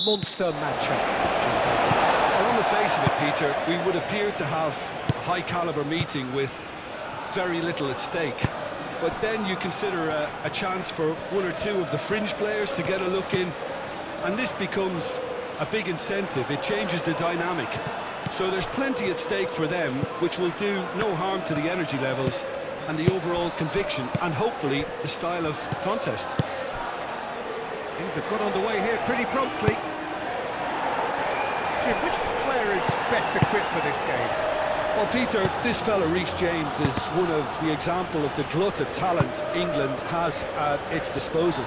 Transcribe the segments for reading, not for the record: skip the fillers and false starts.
monster matchup. Well, on the face of it, Peter, we would appear to have a high-caliber meeting with very little at stake. But then you consider a chance for one or two of the fringe players to get a look in, and this becomes a big incentive. It changes the dynamic. So there's plenty at stake for them, which will do no harm to the energy levels and the overall conviction, and hopefully the style of contest. Things have got underway here pretty promptly. Jim, which player is best equipped for this game? Well, Peter, this fella Reece James is one of the example of the glut of talent England has at its disposal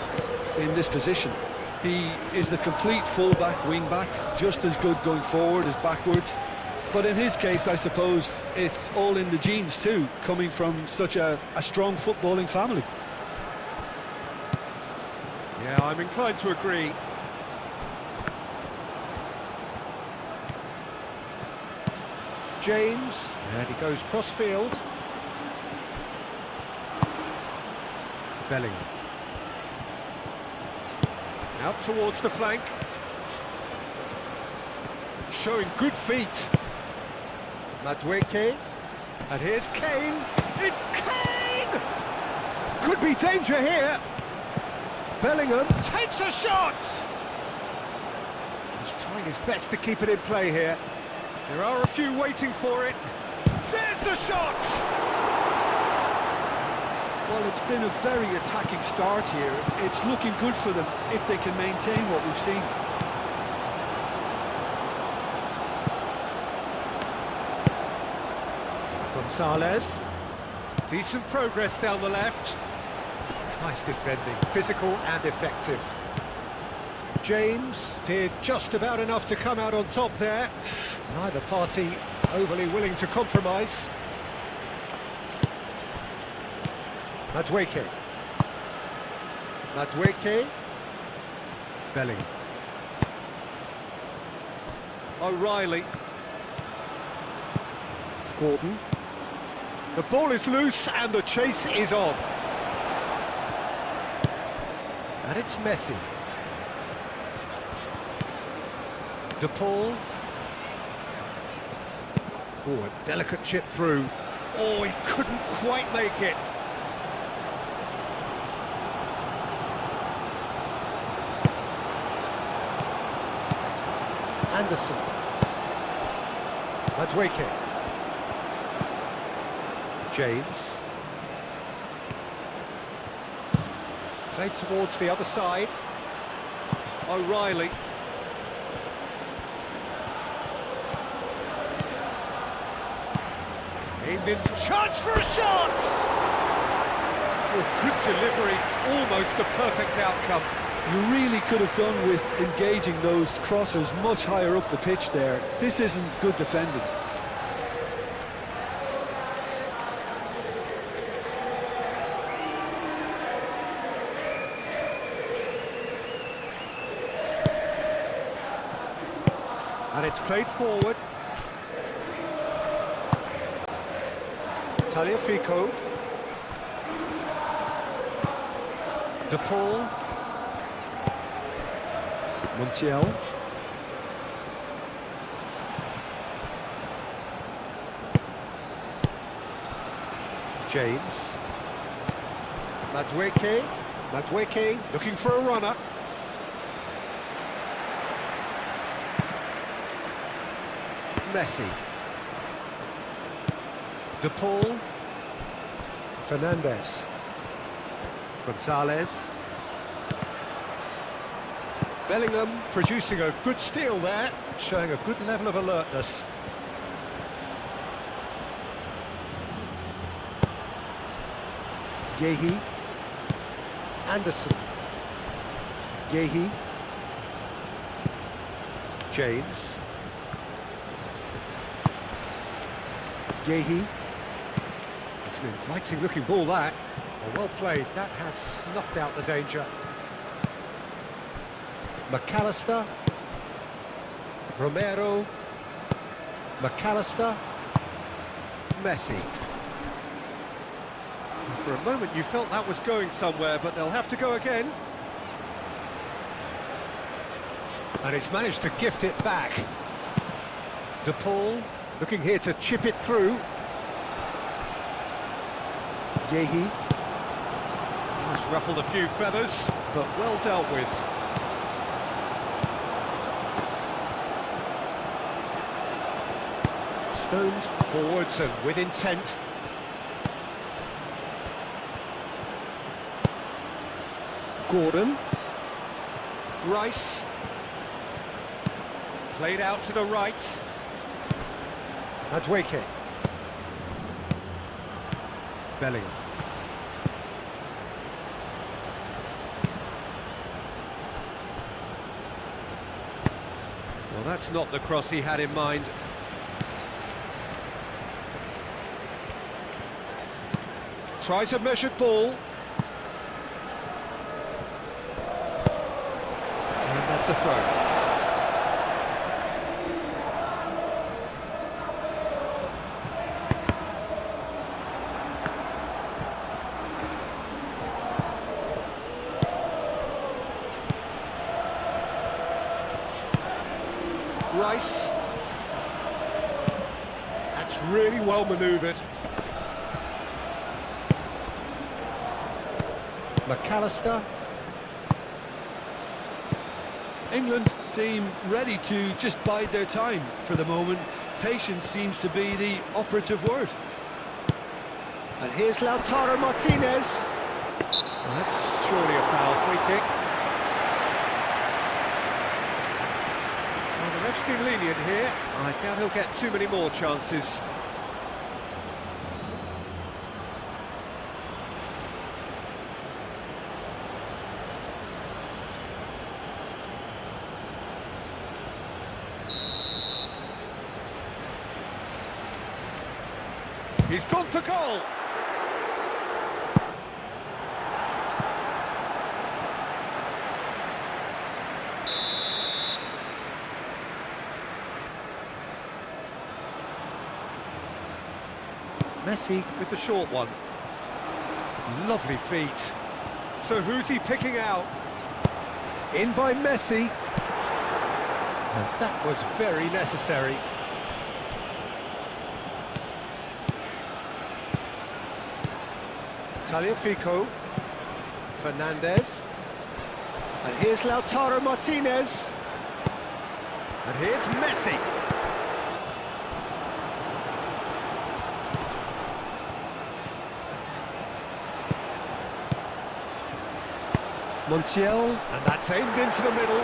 in this position. He is the complete full-back, wing-back, just as good going forward as backwards. But in his case, I suppose, it's all in the genes too, coming from such a strong footballing family. Yeah, I'm inclined to agree. James, and he goes cross-field. Bellingham. Out towards the flank. Showing good feet. Madueke. And here's Kane. It's Kane! Could be danger here. Bellingham takes a shot! He's trying his best to keep it in play here. There are a few waiting for it. There's the shot! Well, it's been a very attacking start here. It's looking good for them if they can maintain what we've seen. Gonzalez. Decent progress down the left. Nice defending, physical and effective. James did just about enough to come out on top there. Neither party overly willing to compromise. Madueke. Madueke. Bellingham. O'Reilly. Gordon. The ball is loose and the chase is on. And it's Messi. De Paul. Oh, a delicate chip through. Oh, he couldn't quite make it. Anderson. Madueke. James. Played towards the other side. O'Reilly. Aimed into chance for a shot! Oh, good delivery, almost the perfect outcome. You really could have done with engaging those crosses much higher up the pitch there. This isn't good defending. And it's played forward. Tagliafico. De Paul. Montiel. James. Madueke. Madueke looking for a runner. Messi. De Paul. Fernandez. Gonzalez. Bellingham producing a good steal there, showing a good level of alertness. Gehi. Anderson. Gehi. James. Gehi. It's an inviting looking ball that. Oh, well played, that has snuffed out the danger. McAllister. Romero. McAllister. Messi. And for a moment you felt that was going somewhere, but they'll have to go again. And he's managed to gift it back. De Paul looking here to chip it through. Yehi. Has ruffled a few feathers, but well dealt with. Stones forwards and with intent. Gordon. Rice. Played out to the right. Madueke. Bellingham. Well, that's not the cross he had in mind. Tries a measured ball. And that's a throw. Rice. That's really well manoeuvred. McAllister. England seem ready to just bide their time for the moment. Patience seems to be the operative word. And here's Lautaro Martinez. Well, that's surely a foul free kick. Well, the ref's been lenient here. I doubt he'll get too many more chances. He's gone for goal! Messi with the short one. Lovely feet. So who's he picking out? In by Messi. And that was very necessary. Tagliafico. Fernandez. And here's Lautaro Martinez. And here's Messi. Montiel, and that's aimed into the middle.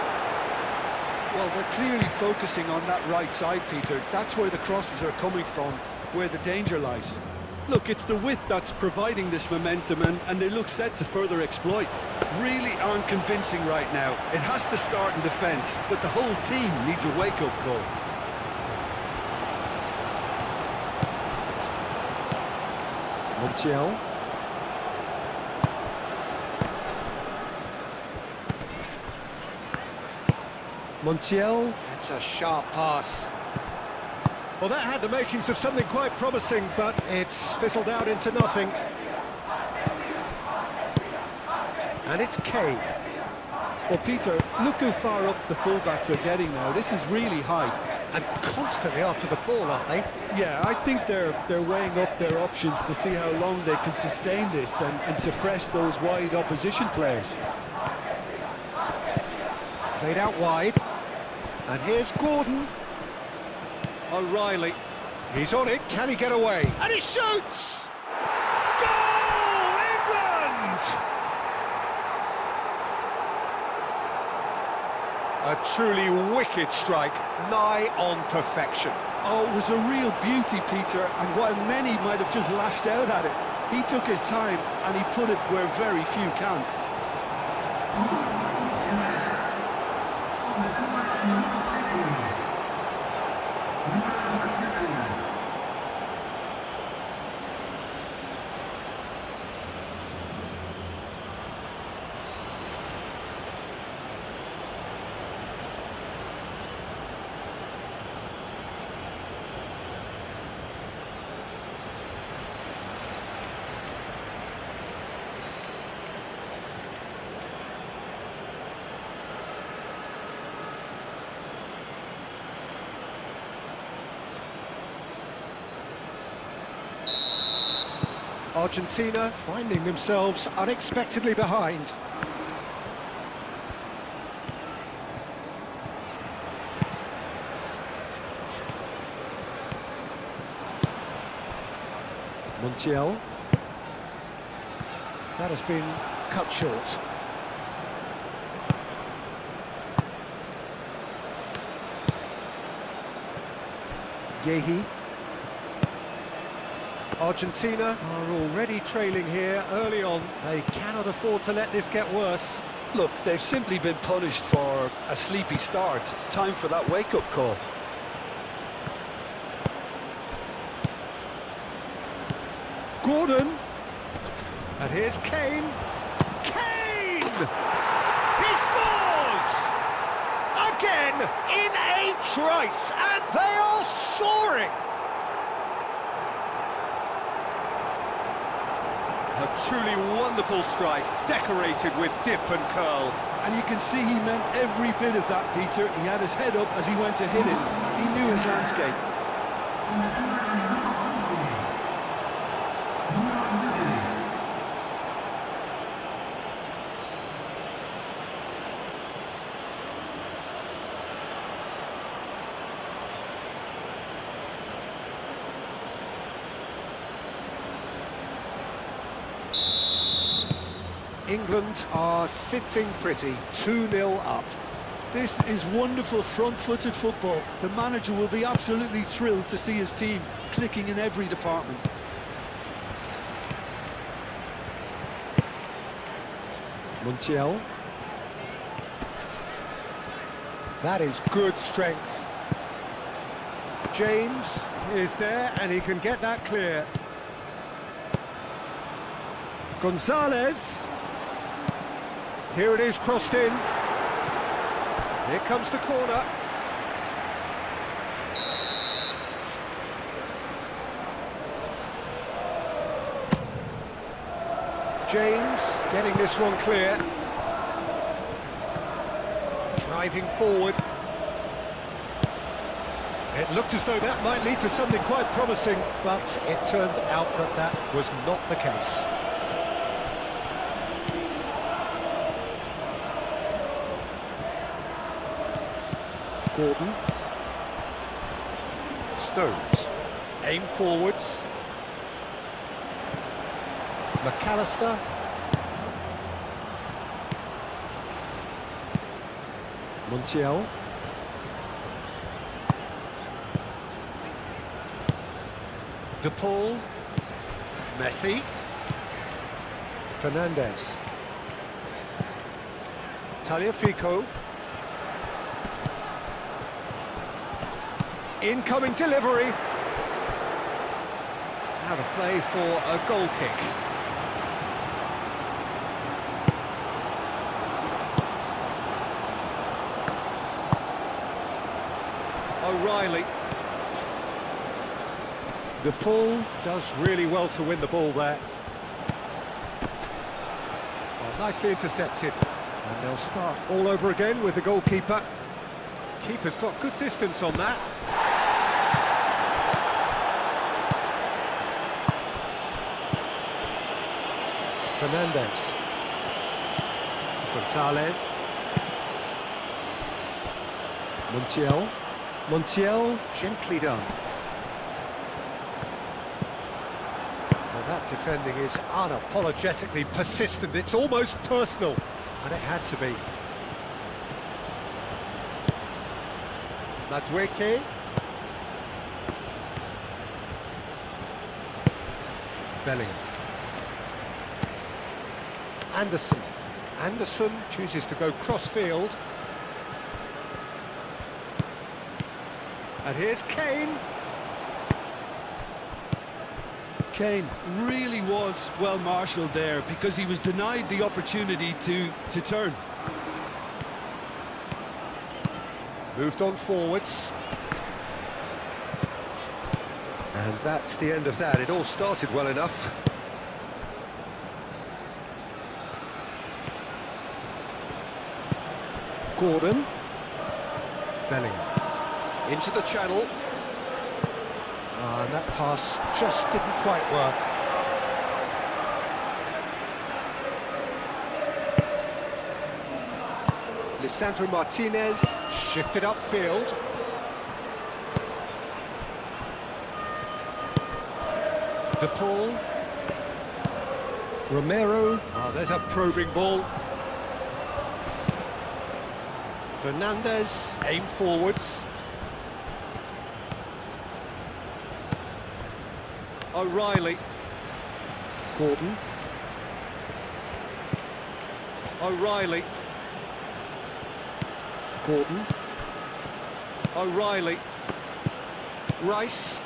Well, they're clearly focusing on that right side, Peter. That's where the crosses are coming from, where the danger lies. Look, it's the width that's providing this momentum, and they look set to further exploit. Really aren't convincing right now. It has to start in defence, but the whole team needs a wake-up call. Montiel. Montiel. That's a sharp pass. Well, that had the makings of something quite promising, but it's fizzled out into nothing. And it's Kane. Well, Peter, look how far up the fullbacks are getting now. This is really high. And constantly after the ball, aren't they? Yeah, I think they're weighing up their options to see how long they can sustain this and suppress those wide opposition players. Played out wide. And here's Gordon. O'Reilly. He's on it. Can he get away? And he shoots! Goal, England! A truly wicked strike, nigh on perfection. Oh, it was a real beauty, Peter, and while many might have just lashed out at it, he took his time and he put it where very few can. Argentina finding themselves unexpectedly behind. Montiel. That has been cut short. Yehi. Argentina are already trailing here early on. They cannot afford to let this get worse. Look, they've simply been punished for a sleepy start. Time for that wake-up call. Gordon. And here's Kane. Kane! He scores! Again in a trice, and they are soaring! A truly wonderful strike, decorated with dip and curl. And you can see he meant every bit of that, Peter. He had his head up as he went to hit it. He knew his landscape. England are sitting pretty, 2-0 up. This is wonderful front-footed football. The manager will be absolutely thrilled to see his team clicking in every department. Montiel. That is good strength. James is there and he can get that clear. Gonzalez. Here it is, crossed in. Here comes the corner. James getting this one clear. Driving forward. It looked as though that might lead to something quite promising, but it turned out that that was not the case. Gordon. Stones. Aim forwards. McAllister. Montiel. De Paul. Messi. Fernandez. Tagliafico. Incoming delivery. Out of play for a goal kick. O'Reilly. De Paul does really well to win the ball there. Well, nicely intercepted. And they'll start all over again with the goalkeeper. Keeper's got good distance on that. Fernandez. Gonzalez. Montiel. Montiel, gently done. Well, that defending is unapologetically persistent. It's almost personal, and it had to be. Madueke. Bellingham. Anderson. Anderson chooses to go cross-field. And here's Kane. Kane really was well marshalled there because he was denied the opportunity to turn. Moved on forwards. And that's the end of that. It all started well enough. Gordon. Bellingham. Into the channel. And that pass just didn't quite work. Lisandro Martinez, shifted upfield. De Paul. Romero. Oh, there's a probing ball. Fernandez, aim forwards. O'Reilly. Gordon. O'Reilly. Gordon. O'Reilly. Rice.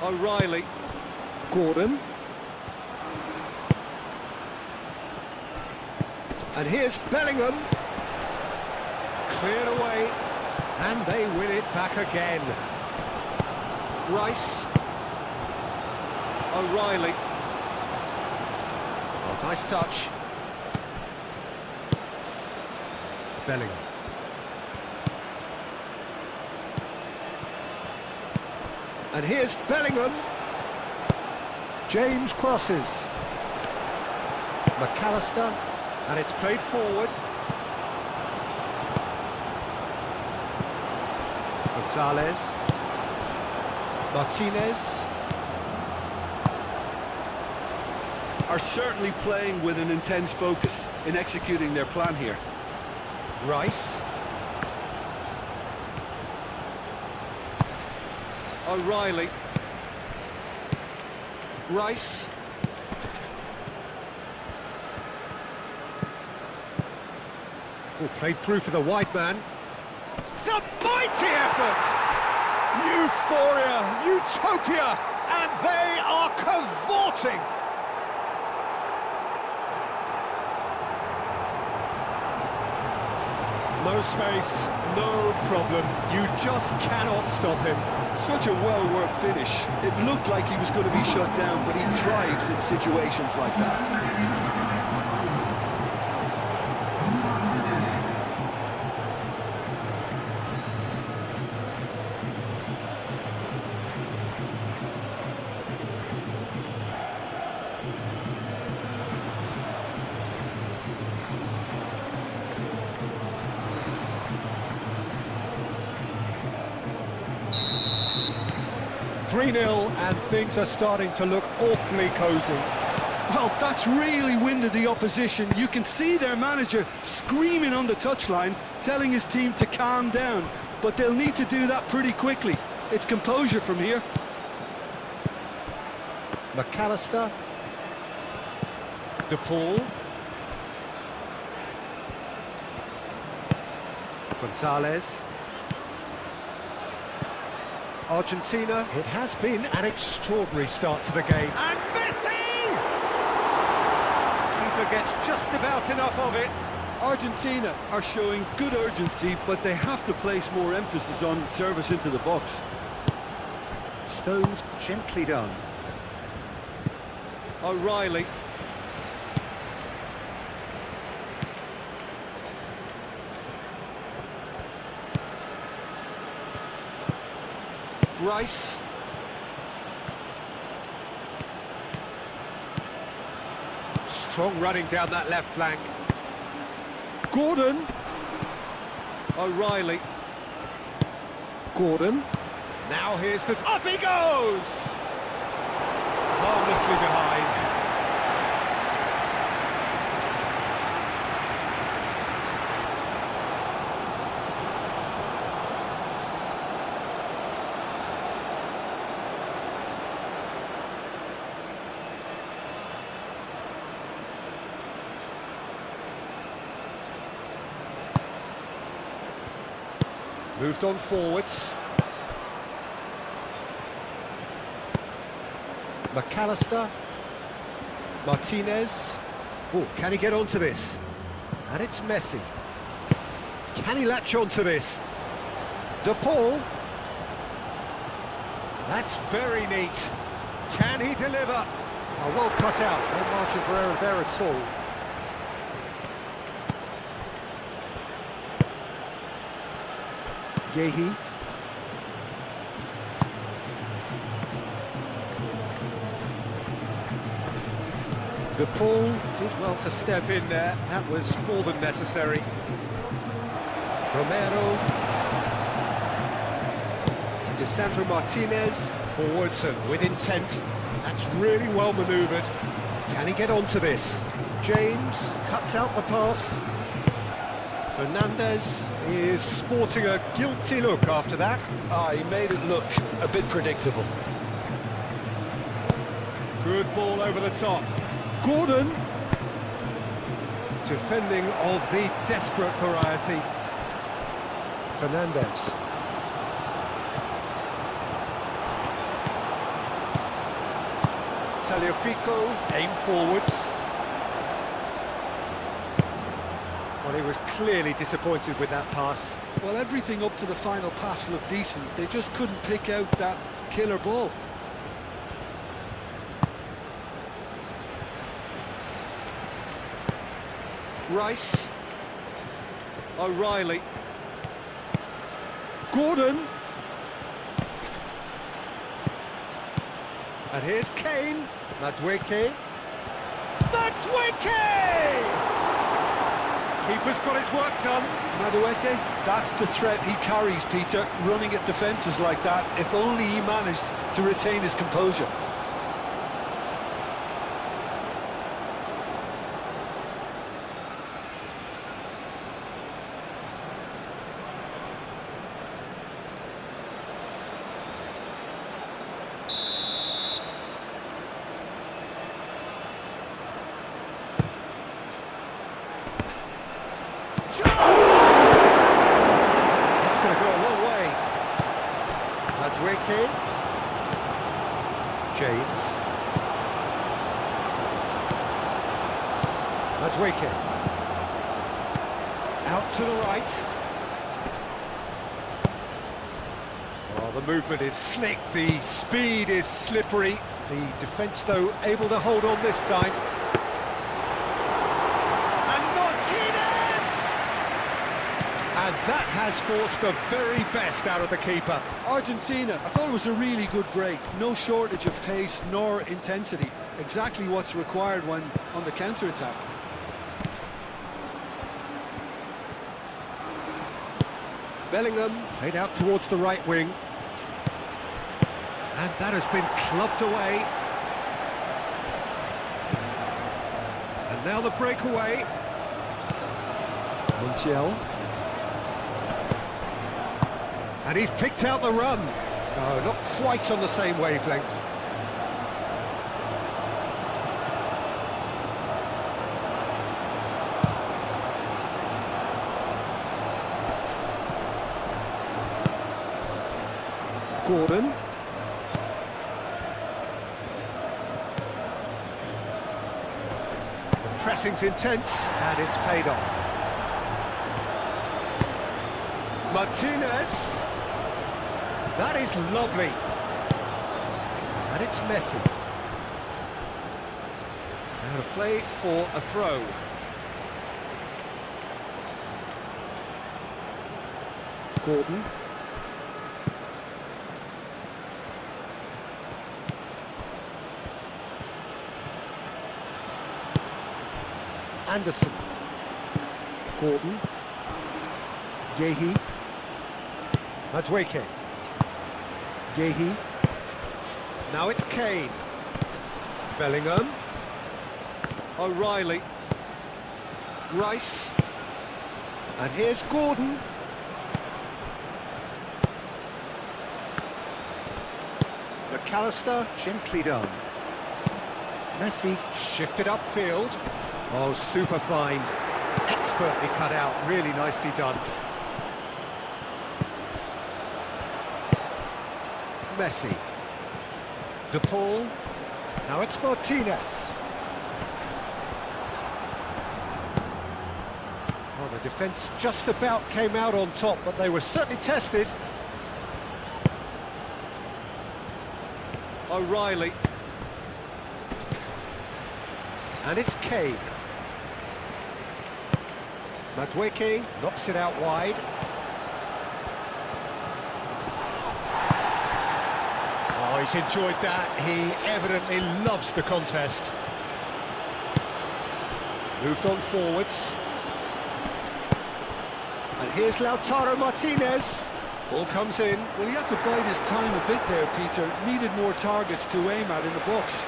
O'Reilly. Gordon. And here's Bellingham. Cleared away. And they win it back again. Rice. O'Reilly. Oh, nice touch. Bellingham. And here's Bellingham. James crosses. McAllister. And it's played forward. Gonzalez. Martinez. Are certainly playing with an intense focus in executing their plan here. Rice. O'Reilly. Rice. Oh, played through for the wide man. It's a mighty effort! Euphoria, utopia, and they are cavorting! No space, no problem. You just cannot stop him. Such a well-worked finish. It looked like he was going to be shut down, but he thrives in situations like that. 3-0 and things are starting to look awfully cosy. Well, that's really winded the opposition. You can see their manager screaming on the touchline, telling his team to calm down, but they'll need to do that pretty quickly. It's composure from here. McAllister. De Paul. Gonzalez. Argentina. It has been an extraordinary start to the game. And Messi! Keeper gets just about enough of it. Argentina are showing good urgency, but they have to place more emphasis on service into the box. Stones gently done. O'Reilly. Rice. Strong running down that left flank. Gordon. O'Reilly. Gordon. Now here's the... Up he goes! Harmlessly behind. Moved on forwards. McAllister. Martinez. Oh, can he get onto this? And it's Messi. Can he latch onto this? De Paul. That's very neat. Can he deliver? Oh, well cut out. No margin for error there at all. Gehi. De Paul did well to step in there. That was more than necessary. Romero. Lisandro Martinez. Forwards and with intent. That's really well manoeuvred. Can he get onto this? James cuts out the pass. Fernandez is sporting a guilty look after that. He made it look a bit predictable. Good ball over the top. Gordon. Defending of the desperate variety. Fernandez. Tagliafico, aim forwards. Well, he was clearly disappointed with that pass. Well, everything up to the final pass looked decent. They just couldn't pick out that killer ball. Rice. O'Reilly. Gordon. And here's Kane. Madueke. Madueke! Keeper's got his work done. Madueke, that's the threat he carries, Peter, running at defences like that, if only he managed to retain his composure. Chance! That's going to go a long way. Madueke. James. Madueke. Out to the right. Oh, the movement is slick, the speed is slippery. The defence, though, able to hold on this time. And that has forced the very best out of the keeper. Argentina, I thought it was a really good break. No shortage of pace nor intensity. Exactly what's required when on the counter-attack. Bellingham played out towards the right wing. And that has been clubbed away. And now the breakaway. Montiel. And he's picked out the run. No, not quite on the same wavelength. Gordon. The pressing's intense, and it's paid off. Martinez. That is lovely. And it's Messi. Out of play for a throw. Gordon. Anderson. Gordon. Gehi. Madueke. Gehi. Now it's Kane. Bellingham. O'Reilly. Rice. And here's Gordon. McAllister, gently done. Messi shifted upfield. Oh, super find. Expertly cut out, really nicely done. Messi. De Paul. Now it's Martinez. Well, the defence just about came out on top, but they were certainly tested. O'Reilly. And it's Kane. Madueke knocks it out wide. Oh, he's enjoyed that. He evidently loves the contest. Moved on forwards. And here's Lautaro Martinez. Ball comes in. Well, he had to bide his time a bit there, Peter. Needed more targets to aim at in the box.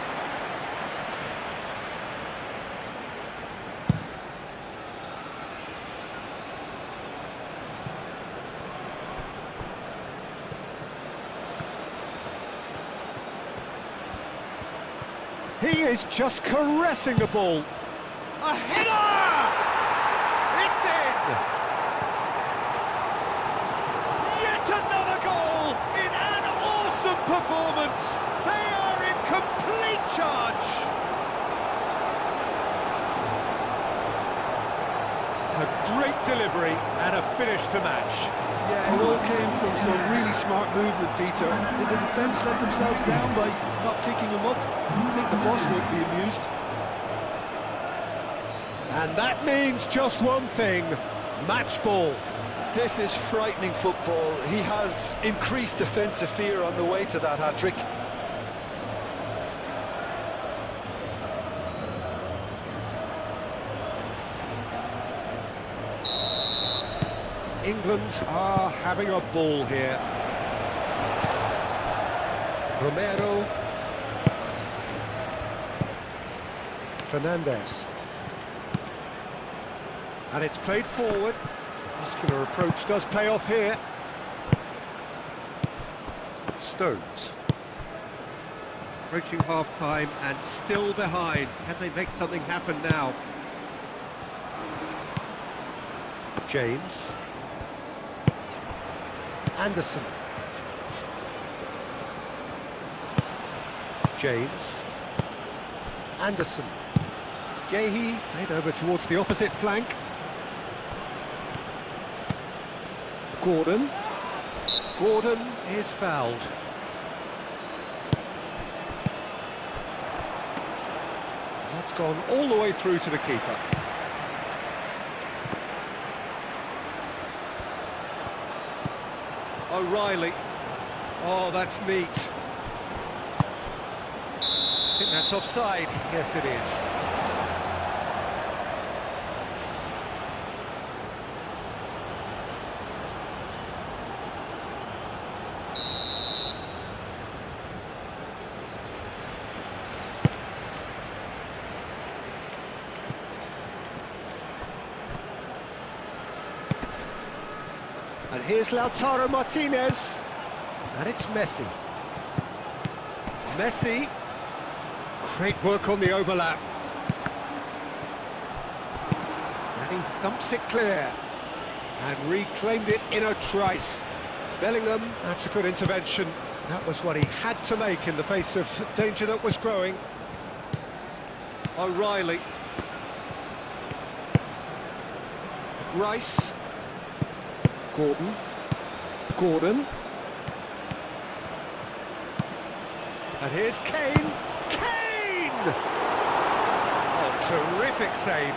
He is just caressing the ball. A header! It's in! Yet another goal in an awesome performance. They are in complete charge. A great delivery and a finish to match. Yeah, it all came from some really smart movement, Peter. Did the defence let themselves down by not picking him up? I think the boss won't be amused. And that means just one thing, match ball. This is frightening football. He has increased defensive fear on the way to that hat-trick. England are having a ball here. Romero. Fernandez. And it's played forward. Muscular approach does pay off here. Stones. Approaching half-time and still behind. Can they make something happen now? James. Anderson. James. Anderson. Gehi played over towards the opposite flank. Gordon. Gordon is fouled. That's gone all the way through to the keeper. O'Reilly. Oh, that's neat. I think that's offside. Yes, it is. And here's Lautaro Martinez. And it's Messi. Messi. Great work on the overlap. And he thumps it clear. And reclaimed it in a trice. Bellingham, that's a good intervention. That was what he had to make in the face of danger that was growing. O'Reilly. Rice. Gordon. Gordon. And here's Kane. Kane! Oh, terrific save.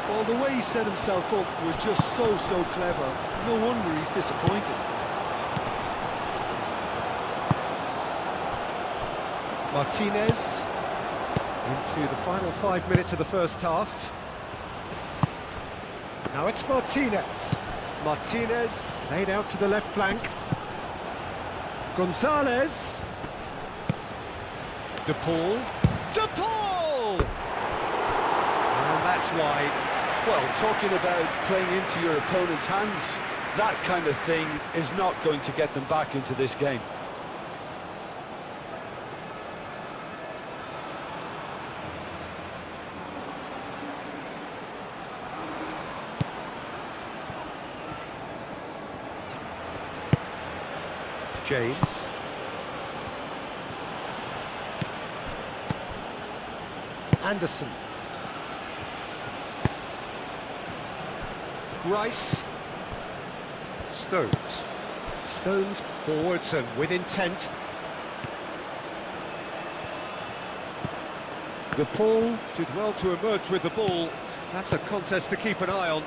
Well, the way he set himself up was just so clever. No wonder he's disappointed. Martinez. Into the final 5 minutes of the first half. Now it's Martinez. Martinez played out to the left flank. Gonzalez. De Paul. De Paul! And that's wide. Well, talking about playing into your opponent's hands, that kind of thing is not going to get them back into this game. James. Anderson. Rice. Stones. Stones forwards and with intent. De Paul did well to emerge with the ball. That's a contest to keep an eye on.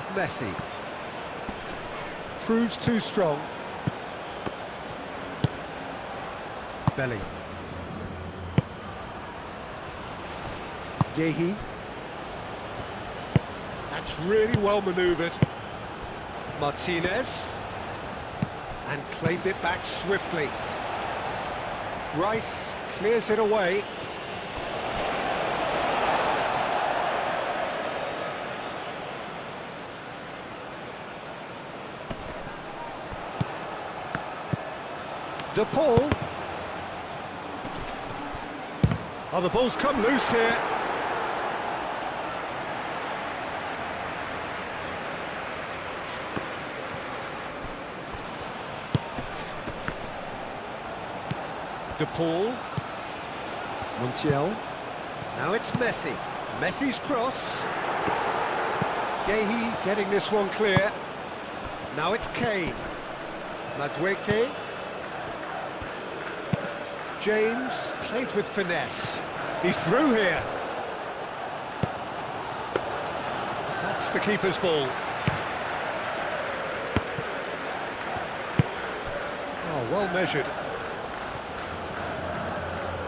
Messi. Proves too strong. Gehi. That's really well manoeuvred. Martinez. And claimed it back swiftly. Rice clears it away. De Paul. Oh, the ball's come loose here. De Paul. Montiel. Now it's Messi. Messi's cross. Gehi getting this one clear. Now it's Kane. Madueke. James played with finesse. He's through here. That's the keeper's ball. Oh, well measured.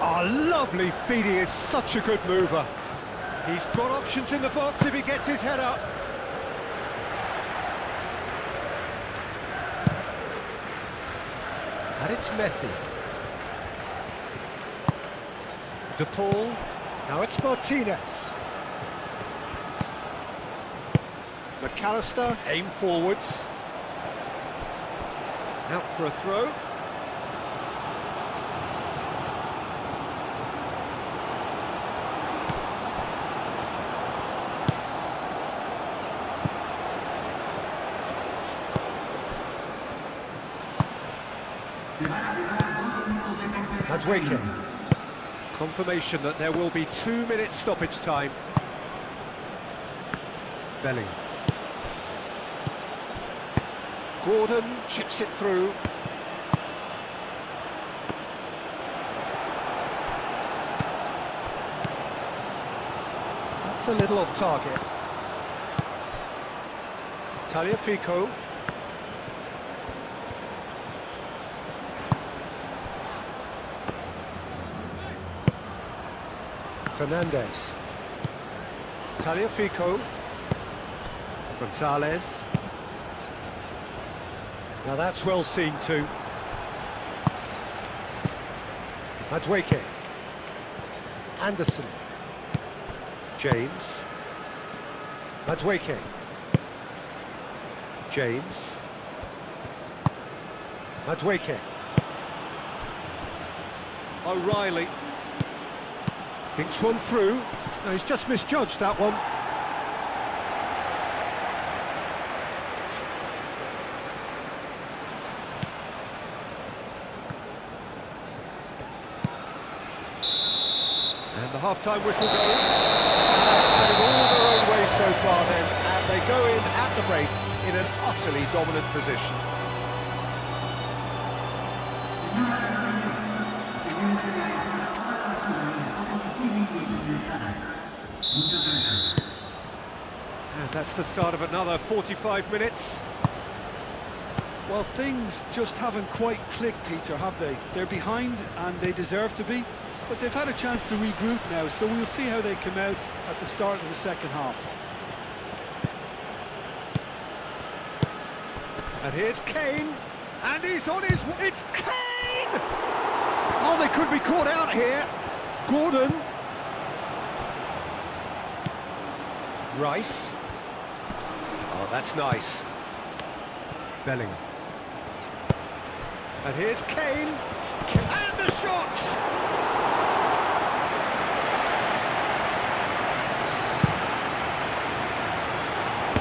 Oh, lovely feed. He is such a good mover. He's got options in the box if he gets his head up. And it's Messi. De Paul. Now it's Martinez. McAllister, aim forwards. Out for a throw. Madueke. Confirmation that there will be 2 minutes stoppage time. Bellingham. Gordon chips it through. That's a little off target. Tagliafico. Fernandez. Tagliafico. Gonzalez. Now that's well seen too. Madueke. Anderson. James. Madueke. James. Madueke. O'Reilly. Thinks one through. No, he's just misjudged that one. And the half-time whistle goes. Heading all their own way so far then, and they go in at the break in an utterly dominant position. And that's the start of another 45 minutes. Well, things just haven't quite clicked, Peter, have they? They're behind and they deserve to be, but they've had a chance to regroup now, so we'll see how they come out at the start of the second half. And here's Kane, and he's on his... It's Kane! Oh, they could be caught out here. Gordon. Rice. Oh, that's nice. Bellingham. And here's Kane. And the shot!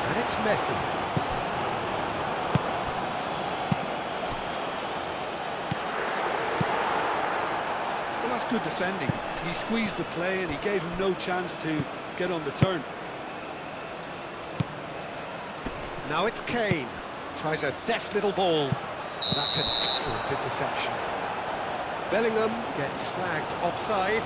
And it's Messi. Well, that's good defending. He squeezed the play and he gave him no chance to get on the turn. Now it's Kane. Tries a deft little ball. That's an excellent interception. Bellingham gets flagged offside.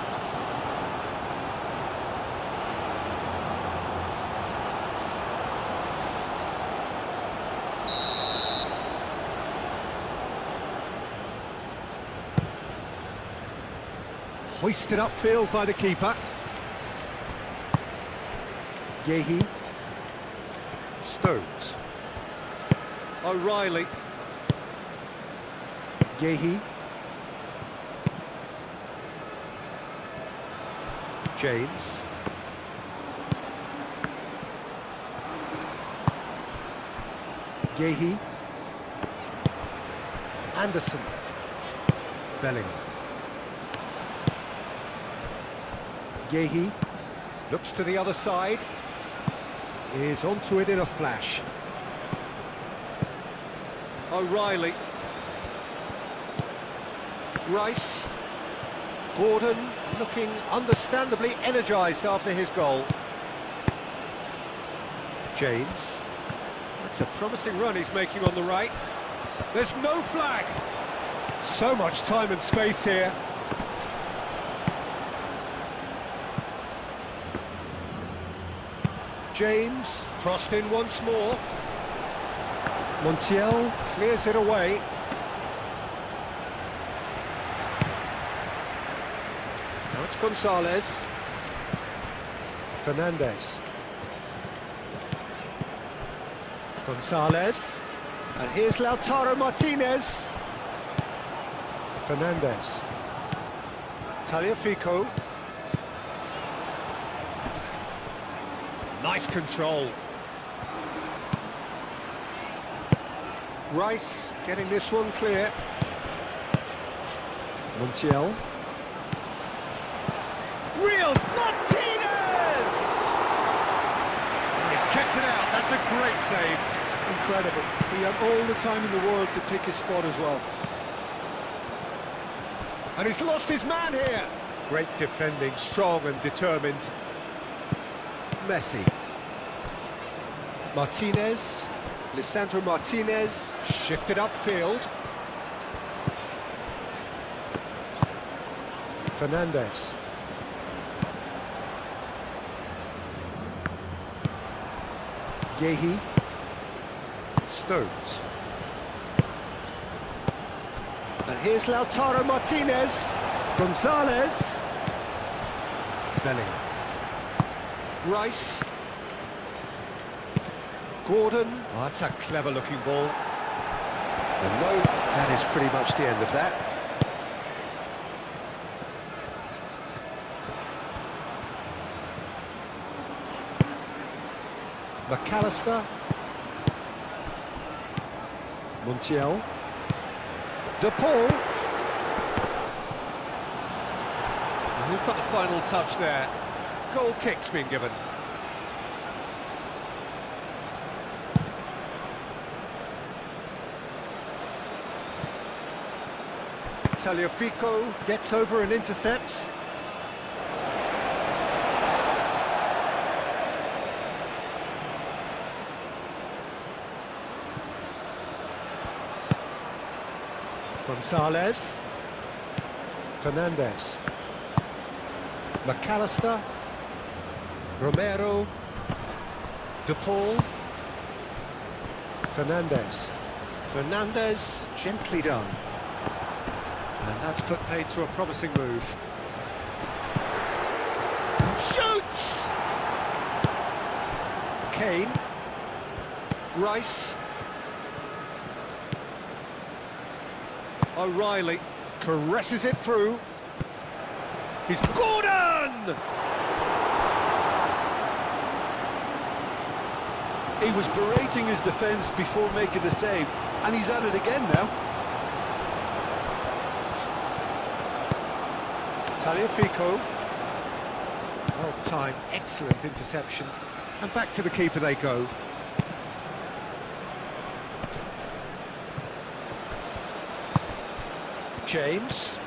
Hoisted upfield by the keeper. Gehi. Stones. O'Reilly. Gehi. James. Gehi. Anderson. Bellingham. Gehi. Looks to the other side. Is onto it in a flash. O'Reilly. Rice. Gordon looking understandably energised after his goal. James. That's a promising run he's making on the right. There's no flag. So much time and space here. James crossed in once more. Montiel clears it away. Now it's Gonzalez. Fernandez. Gonzalez. And here's Lautaro Martinez. Fernandez. Tagliafico. Nice control. Rice getting this one clear. Montiel. Reeled Martinez! He's kept it out. That's a great save. Incredible. He had all the time in the world to pick his spot as well. And he's lost his man here. Great defending, strong and determined. Messi. Martinez. Lisandro Martinez. Shifted upfield. Fernandez. Gehi. Stones. And here's Lautaro Martinez. Gonzalez. Bellingham. Rice. Gordon. Oh, that's a clever-looking ball. And no, that is pretty much the end of that. McAllister. Montiel. De Paul. And who's got the final touch there? Goal kick's been given. Tagliafico gets over and intercepts. Gonzalez. Fernandez. McAllister. Romero. De Paul. Fernandez. Fernandez, gently done. And that's put paid to a promising move. Shoots! Kane. Rice. O'Reilly caresses it through. He's Gordon! He was berating his defence before making the save, and he's at it again now. Tagliafico. Well timed, excellent interception. And back to the keeper they go. James.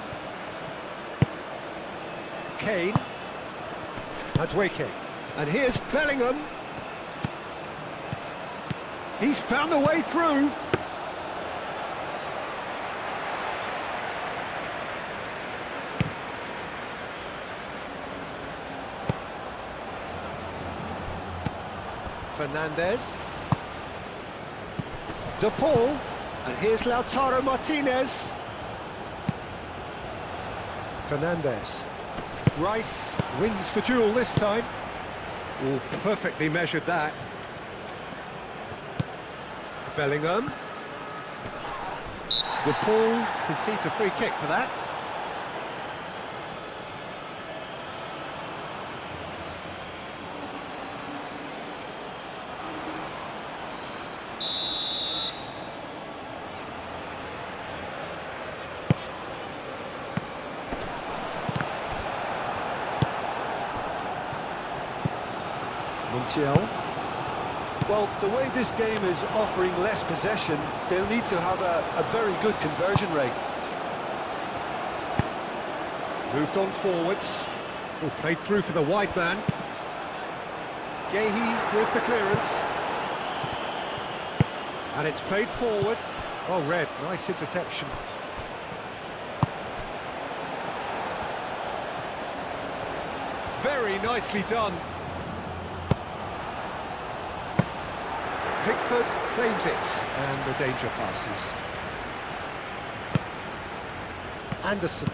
Kane. Madueke. And here's Bellingham. He's found a way through. Fernandez. De Paul. And here's Lautaro Martinez. Fernandez. Rice wins the duel this time. Oh, perfectly measured that. Bellingham. The Paul concedes a free kick for that. Montiel. Well, the way this game is offering less possession, they'll need to have a very good conversion rate. Moved on forwards. Oh, played through for the wide man. Gehi with the clearance. And it's played forward. Oh, Red, nice interception. Very nicely done. Pickford claims it, and the danger passes. Anderson.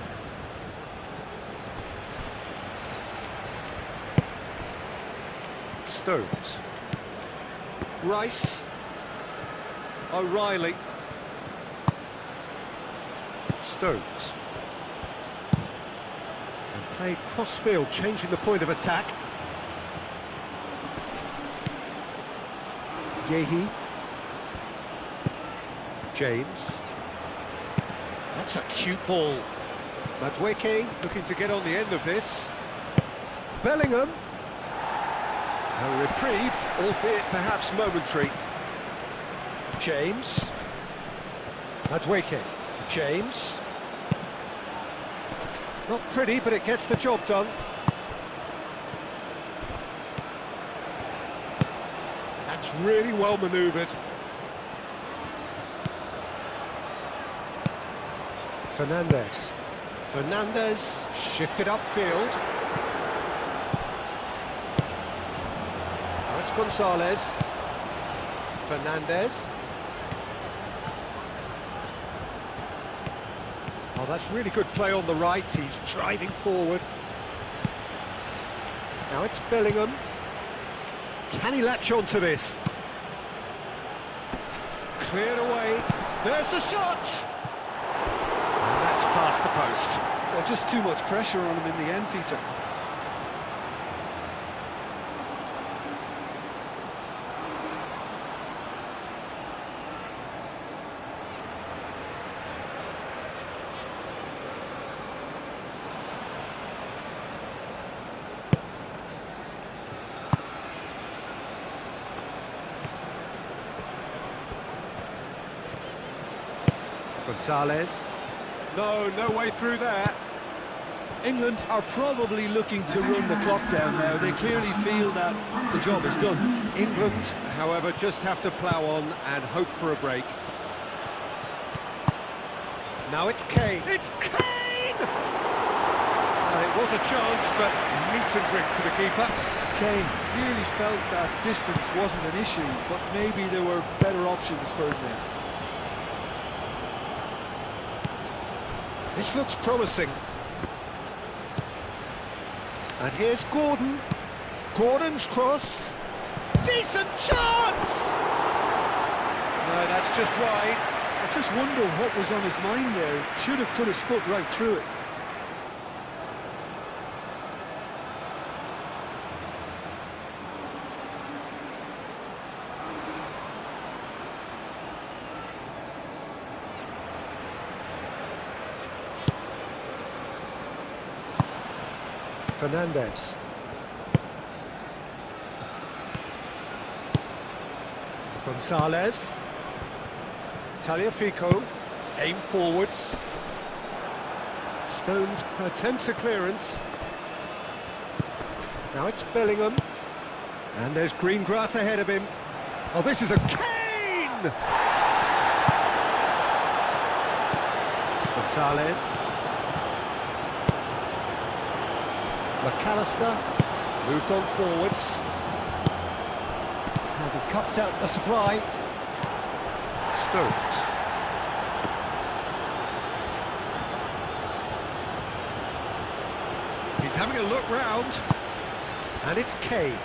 Stones. Rice. O'Reilly. Stones. And played cross-field, changing the point of attack. Gehi. James. That's a cute ball. Madueke looking to get on the end of this. Bellingham. A reprieve, albeit perhaps momentary. James. Madueke. James. Not pretty, but it gets the job done. That's really well manoeuvred. Fernandez. Fernandez shifted upfield. Now it's Gonzalez. Fernandez. Oh, that's really good play on the right. He's driving forward. Now it's Bellingham. Can he latch on to this? Cleared away. There's the shot! And that's past the post. Well, just too much pressure on him in the end, Peter. Gonzalez. No way through there. England are probably looking to run the clock down now. They clearly feel that the job is done. England, however, just have to plough on and hope for a break. Now it's Kane. It's Kane! It was a chance, but meat and drink for the keeper. Kane clearly felt that distance wasn't an issue, but maybe there were better options for him there. This looks promising. And here's Gordon. Gordon's cross. Decent chance! No, that's just wide. I just wonder what was on his mind there. Should have put his foot right through it. Fernandez. Gonzalez. Tagliafico. Aim forwards. Stones attempts a clearance. Now it's Bellingham. And there's green grass ahead of him. Oh, this is a Kane! Gonzalez. McAllister moved on forwards. And he cuts out the supply. Stones. He's having a look round. And it's Kane.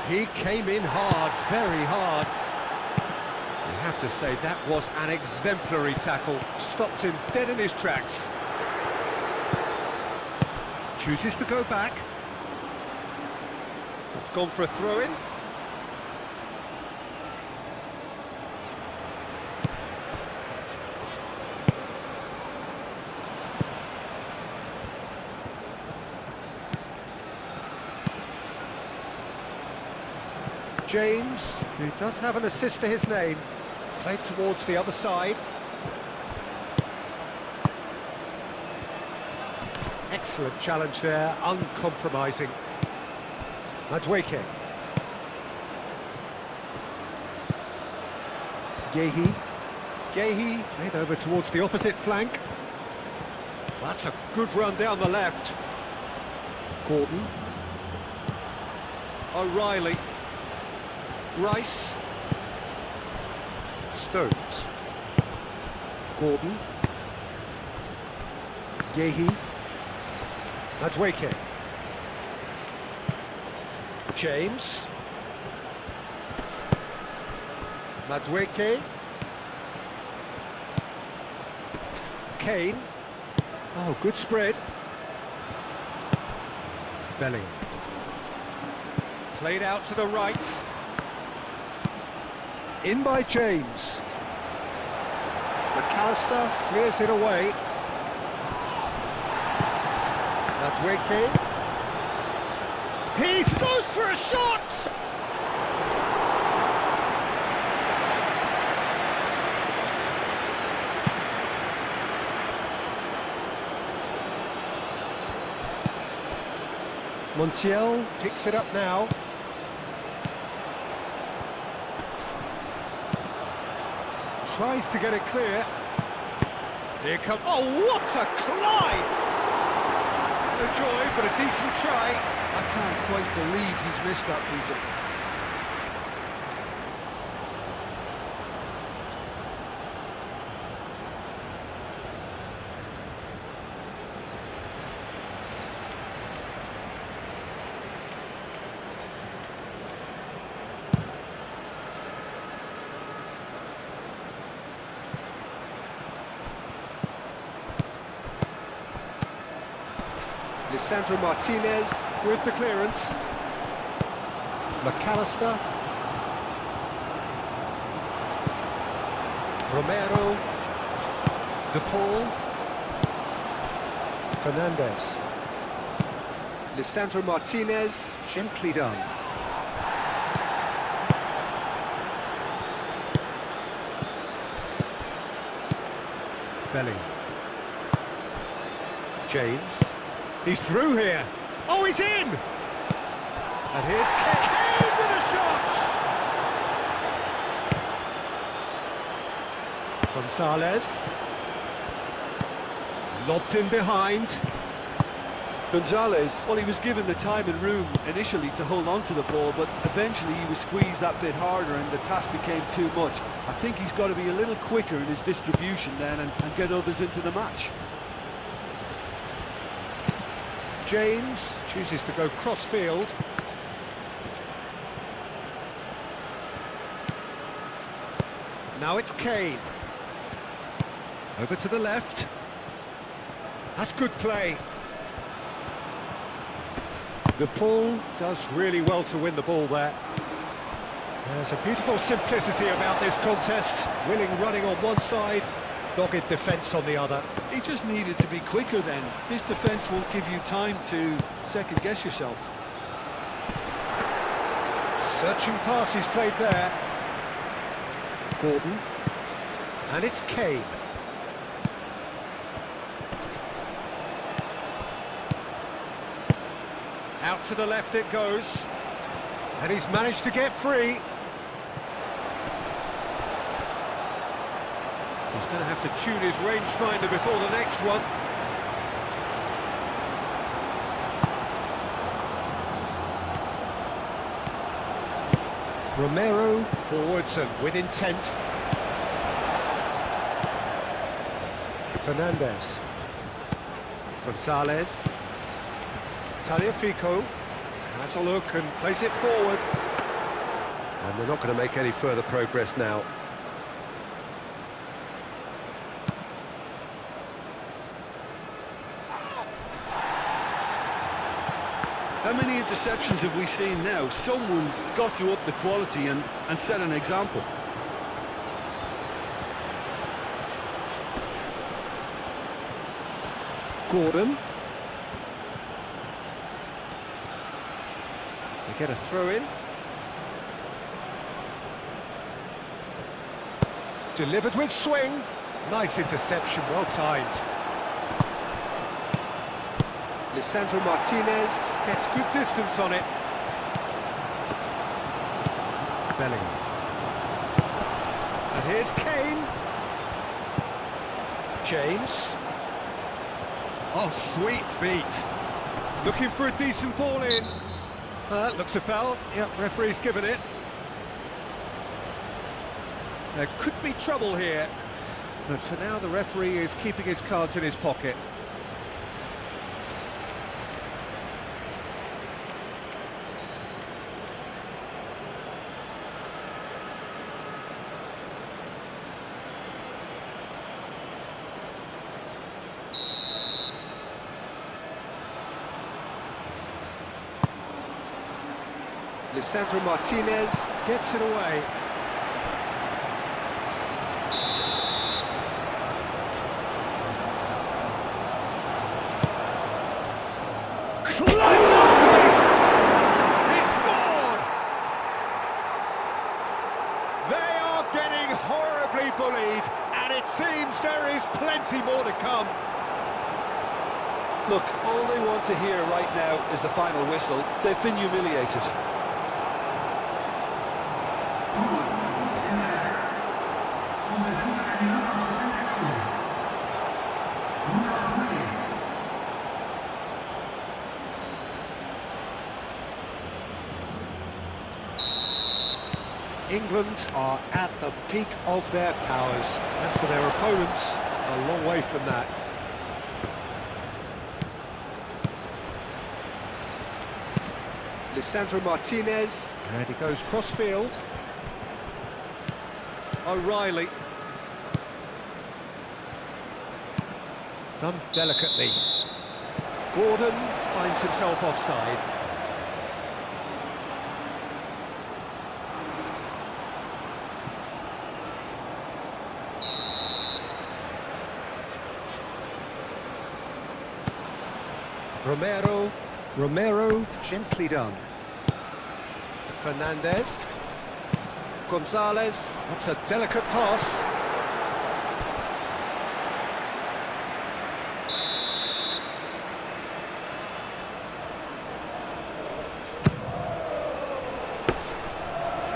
He came in hard, very hard. You have to say that was an exemplary tackle. Stopped him dead in his tracks. Chooses to go back. It's gone for a throw-in. James, who does have an assist to his name, played towards the other side. Excellent challenge there, uncompromising. Madueke. Gehi. Gehi played over towards the opposite flank. That's a good run down the left. Gordon. O'Reilly. Rice. Stones. Gordon. Gehi. Madueke. James. Madueke. Kane. Oh, good spread. Bellingham. Played out to the right. In by James. McAllister clears it away. Madueke. He goes for a shot! Montiel picks it up now. Tries to get it clear. Here comes... Oh, what a climb! No joy, but a decent try. I can't quite believe he's missed that, Peter. Lisandro Martinez with the clearance. McAllister. Romero. De Paul. Fernandez. Lisandro Martinez, gently done. Bellingham. James. He's through here. Oh, he's in! And here's Kane with a shot! Gonzalez. Lobbed in behind. Gonzalez, well, he was given the time and room initially to hold on to the ball, but eventually he was squeezed that bit harder and the task became too much. I think he's got to be a little quicker in his distribution then and get others into the match. James chooses to go cross-field. Now it's Kane. Over to the left. That's good play. De Paul does really well to win the ball there. There's a beautiful simplicity about this contest. Willing running on one side, dogged defence on the other. He just needed to be quicker then. This defence won't give you time to second-guess yourself. Searching pass he's played there. Gordon. And it's Kane. Out to the left it goes. And he's managed to get free. He's going to have to tune his rangefinder before the next one. Romero forwards and with intent. Fernandez. Gonzalez. Taliafico has a look and plays it forward. And they're not going to make any further progress now. How many interceptions have we seen now? Someone's got to up the quality and set an example. Gordon. They get a throw in. Delivered with swing. Nice interception, well timed. Lisandro Martinez gets good distance on it. Bellingham. And here's Kane. James. Oh, sweet feet. Looking for a decent ball in. That looks a foul. Yep, referee's given it. There could be trouble here. But for now, the referee is keeping his cards in his pocket. Lisandro Martinez gets it away. Climbs up quick! He scored! They are getting horribly bullied, and it seems there is plenty more to come. Look, all they want to hear right now is the final whistle. They've been humiliated. England are at the peak of their powers. As for their opponents, a long way from that. Lisandro Martinez, and he goes cross-field. O'Reilly. Done delicately. Gordon finds himself offside. Romero, gently done. Fernandez. Gonzalez, that's a delicate pass.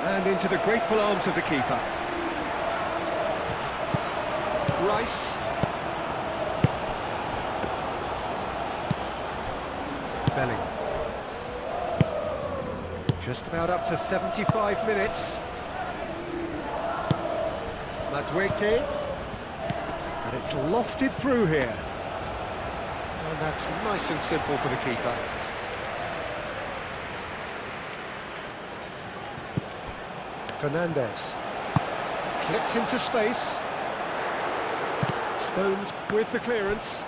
And into the grateful arms of the keeper. Rice. Bellingham. Just about up to 75 minutes. Madueke. And it's lofted through here. And that's nice and simple for the keeper. Fernandez. Clipped into space. Stones with the clearance.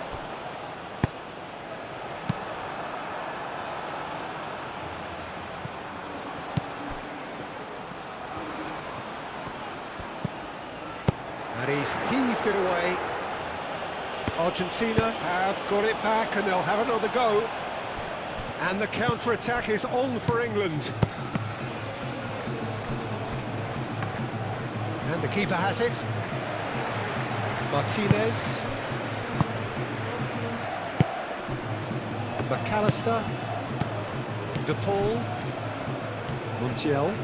And he's heaved it away. Argentina have got it back and they'll have another go. And the counter-attack is on for England. And the keeper has it. Martinez. McAllister. De Paul. Montiel.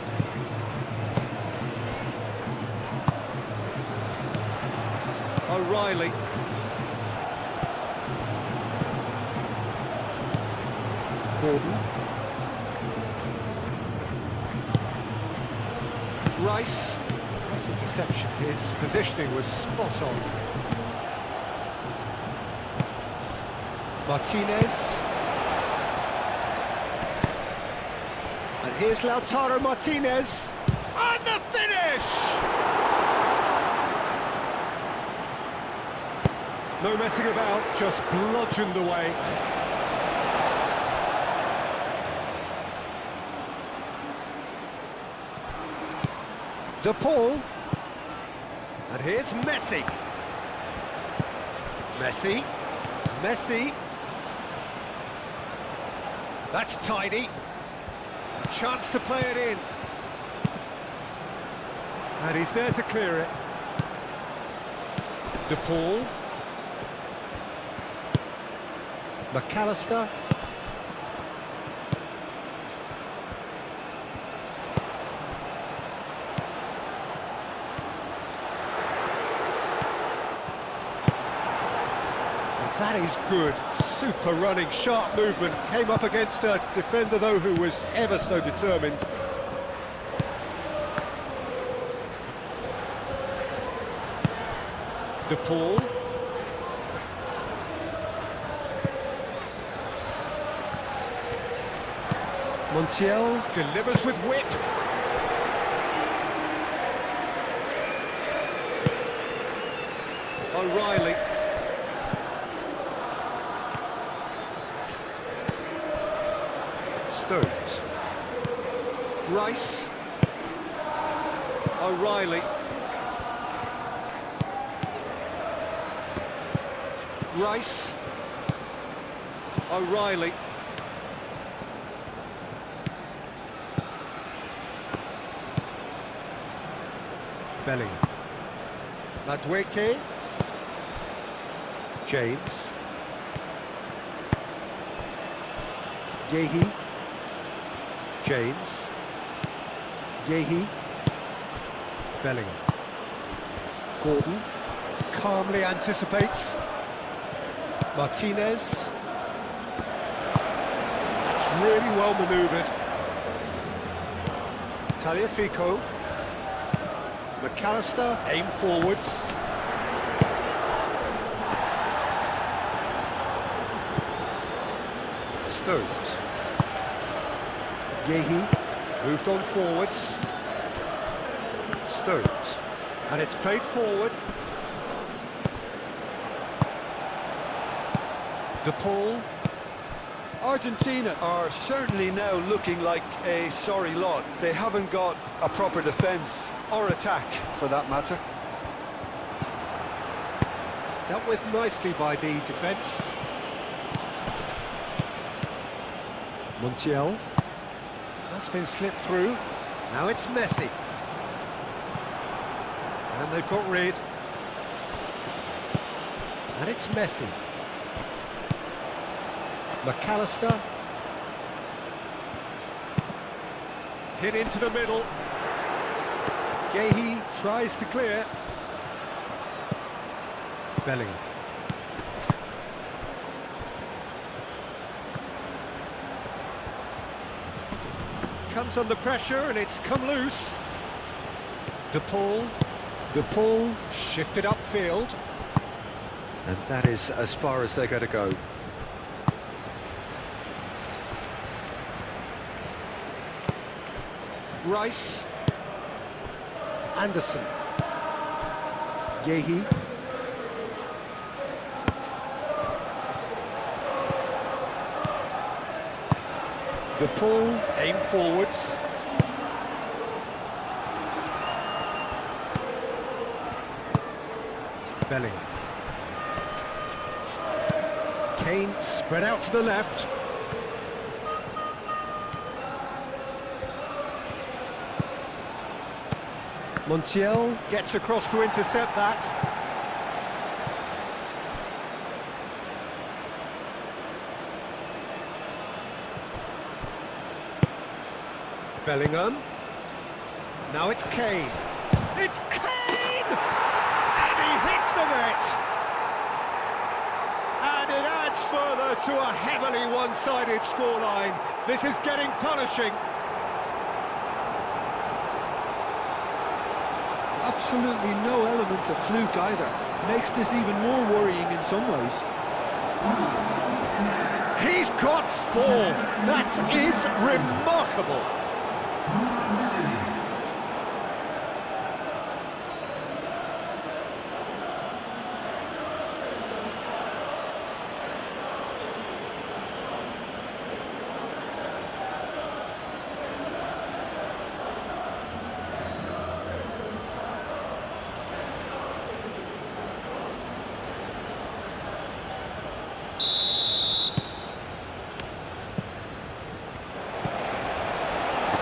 O'Reilly. Gordon. Rice. Nice interception. His positioning was spot on. Martinez. And here's Lautaro Martinez. And the finish! No messing about, just bludgeoned away. De Paul. And here's Messi. Messi. Messi. That's tidy. A chance to play it in. And he's there to clear it. De Paul. McAllister. That is good. Super running, sharp movement. Came up against a defender, though, who was ever so determined. De Paul. Montiel delivers with whip. O'Reilly. Stones. Rice. O'Reilly. Rice. O'Reilly. Bellingham. Madueke. James. Gehi. James. Gehi. Bellingham. Gordon calmly anticipates. Martinez. That's really well manoeuvred. Tagliafico. McAllister, aim forwards. Stones. Gehi moved on forwards. Stones. And it's played forward. De Paul. Argentina are certainly now looking like a sorry lot. They haven't got a proper defence or attack, for that matter. Dealt with nicely by the defence. Montiel. That's been slipped through. Now it's Messi. And they've got rid. And it's Messi. McAllister. Hit into the middle. Gehi tries to clear. Bellingham. Comes under pressure and it's come loose. De Paul. De Paul shifted upfield. And that is as far as they're going to go. Rice. Anderson. Gehi. De Paul, aim forwards. Bellingham. Kane spread out to the left. Montiel gets across to intercept that. Bellingham. Now it's Kane. It's Kane! And he hits the net! And it adds further to a heavily one-sided scoreline. This is getting punishing. Absolutely no element of fluke either. Makes this even more worrying in some ways. He's got 4. That is remarkable.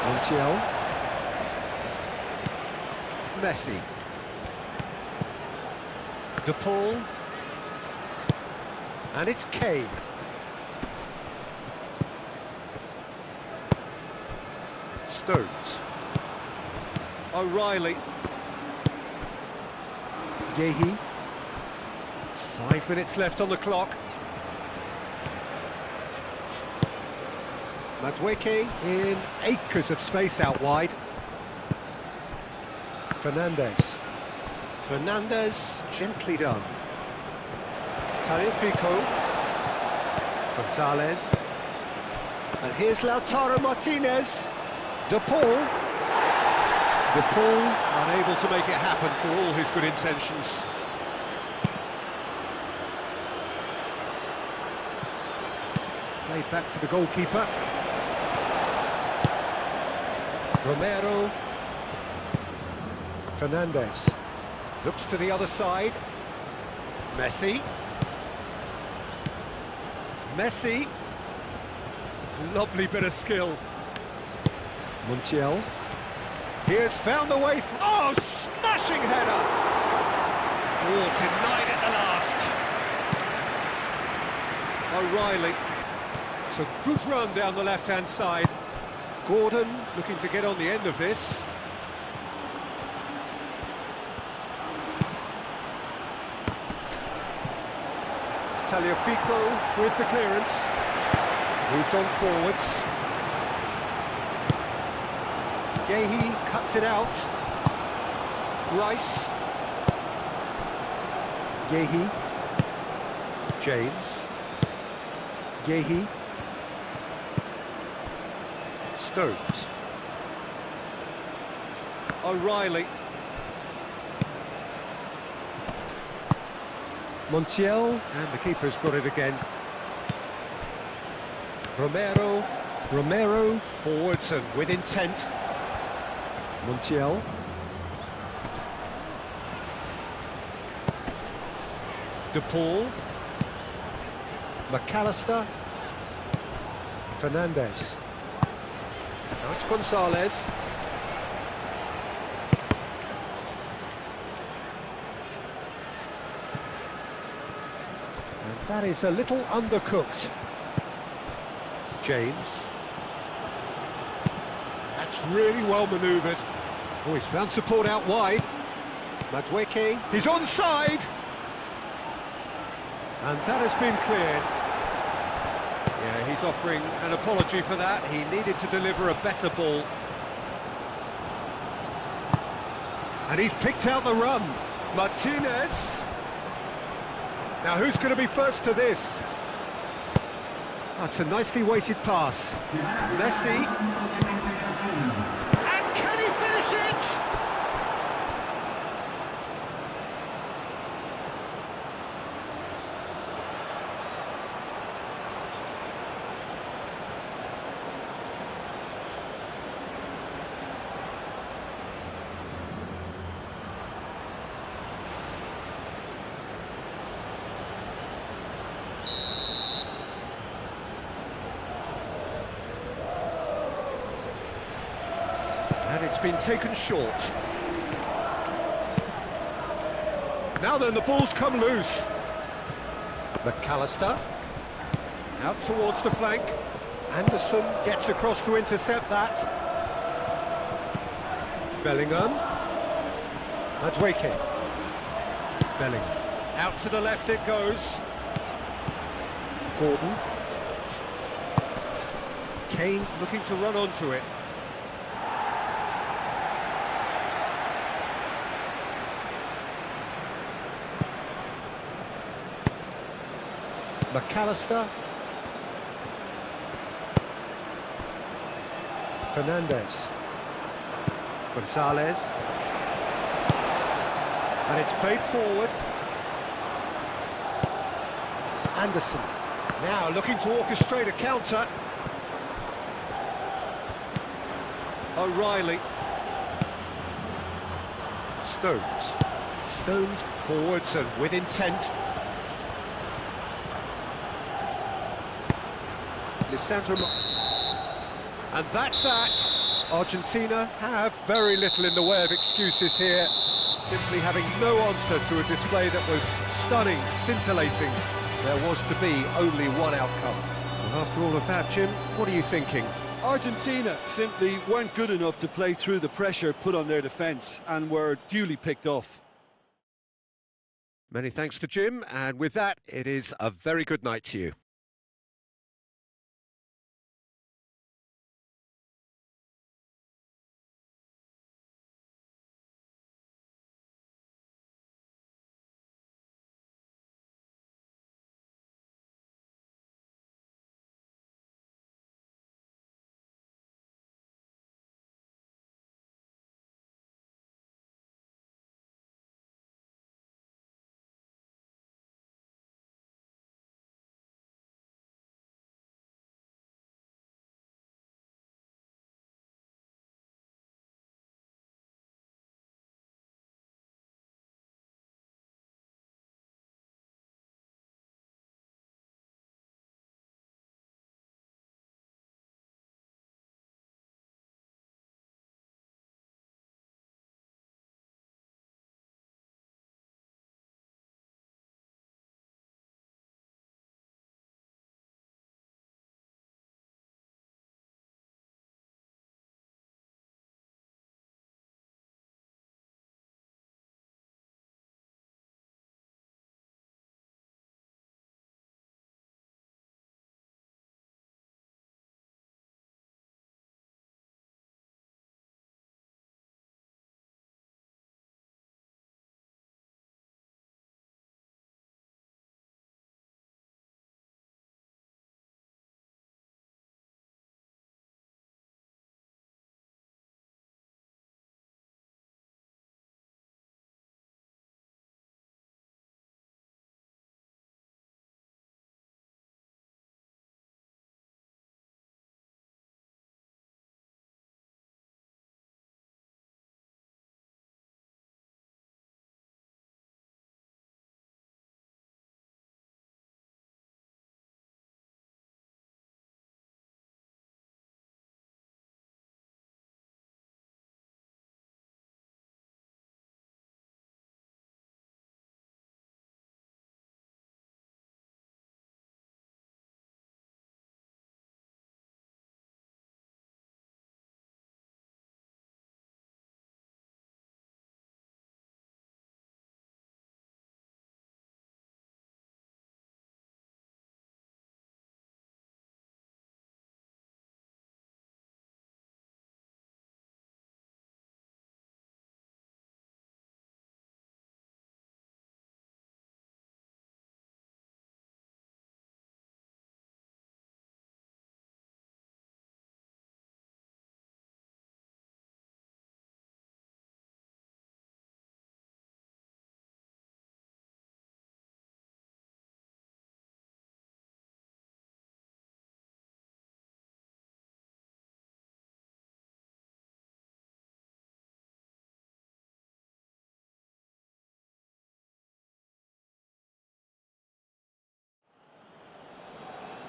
Montiel. Messi. De Paul. And it's Kane. Stones. O'Reilly. Gehi. 5 minutes left on the clock. Madueke in acres of space out wide. Fernandez. Fernandez, gently done. Tagliafico. Gonzalez. And here's Lautaro Martinez. De Paul. De Paul unable to make it happen for all his good intentions. Played back to the goalkeeper. Romero. Fernandez. Looks to the other side. Messi. Messi. Lovely bit of skill. Montiel. He has found the way through. Oh, smashing header! Oh, denied at the last. O'Reilly. It's a good run down the left-hand side. Gordon looking to get on the end of this. Tagliafico with the clearance. Moved on forwards. Gehi cuts it out. Rice. Gehi. James. Gehi. Stones. O'Reilly. Montiel, and the keeper's got it again. Romero, forwards and with intent. Montiel. De Paul. McAllister. Fernandez. Now it's Gonzalez. And that is a little undercooked. James. That's really well manoeuvred. Oh, he's found support out wide. Madueke, he's onside! And that has been cleared. Yeah, he's offering an apology for that. He needed to deliver a better ball. And he's picked out the run. Martinez. Now, who's going to be first to this? That's a nicely weighted pass. Messi. And can he finish it? And it's been taken short. Now then, the ball's come loose. McAllister. Out towards the flank. Anderson gets across to intercept that. Bellingham. Madueke. Bellingham. Out to the left it goes. Gordon. Kane looking to run onto it. McAllister. Fernandez. Gonzalez. And it's played forward. Anderson. Now looking to orchestrate a counter. O'Reilly. Stones. Stones forwards and with intent. Lissandro. And that's that. Argentina have very little in the way of excuses here, simply having no answer to a display that was stunning, scintillating. There was to be only one outcome. Well, after all of that, Jim, what are you thinking? Argentina simply weren't good enough to play through the pressure put on their defence and were duly picked off. Many thanks to Jim, and with that, it is a very good night to you.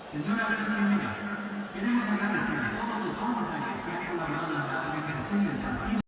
Señoras y señores, queremos agradecer a todos los voluntarios que han colaborado en la organización del partido.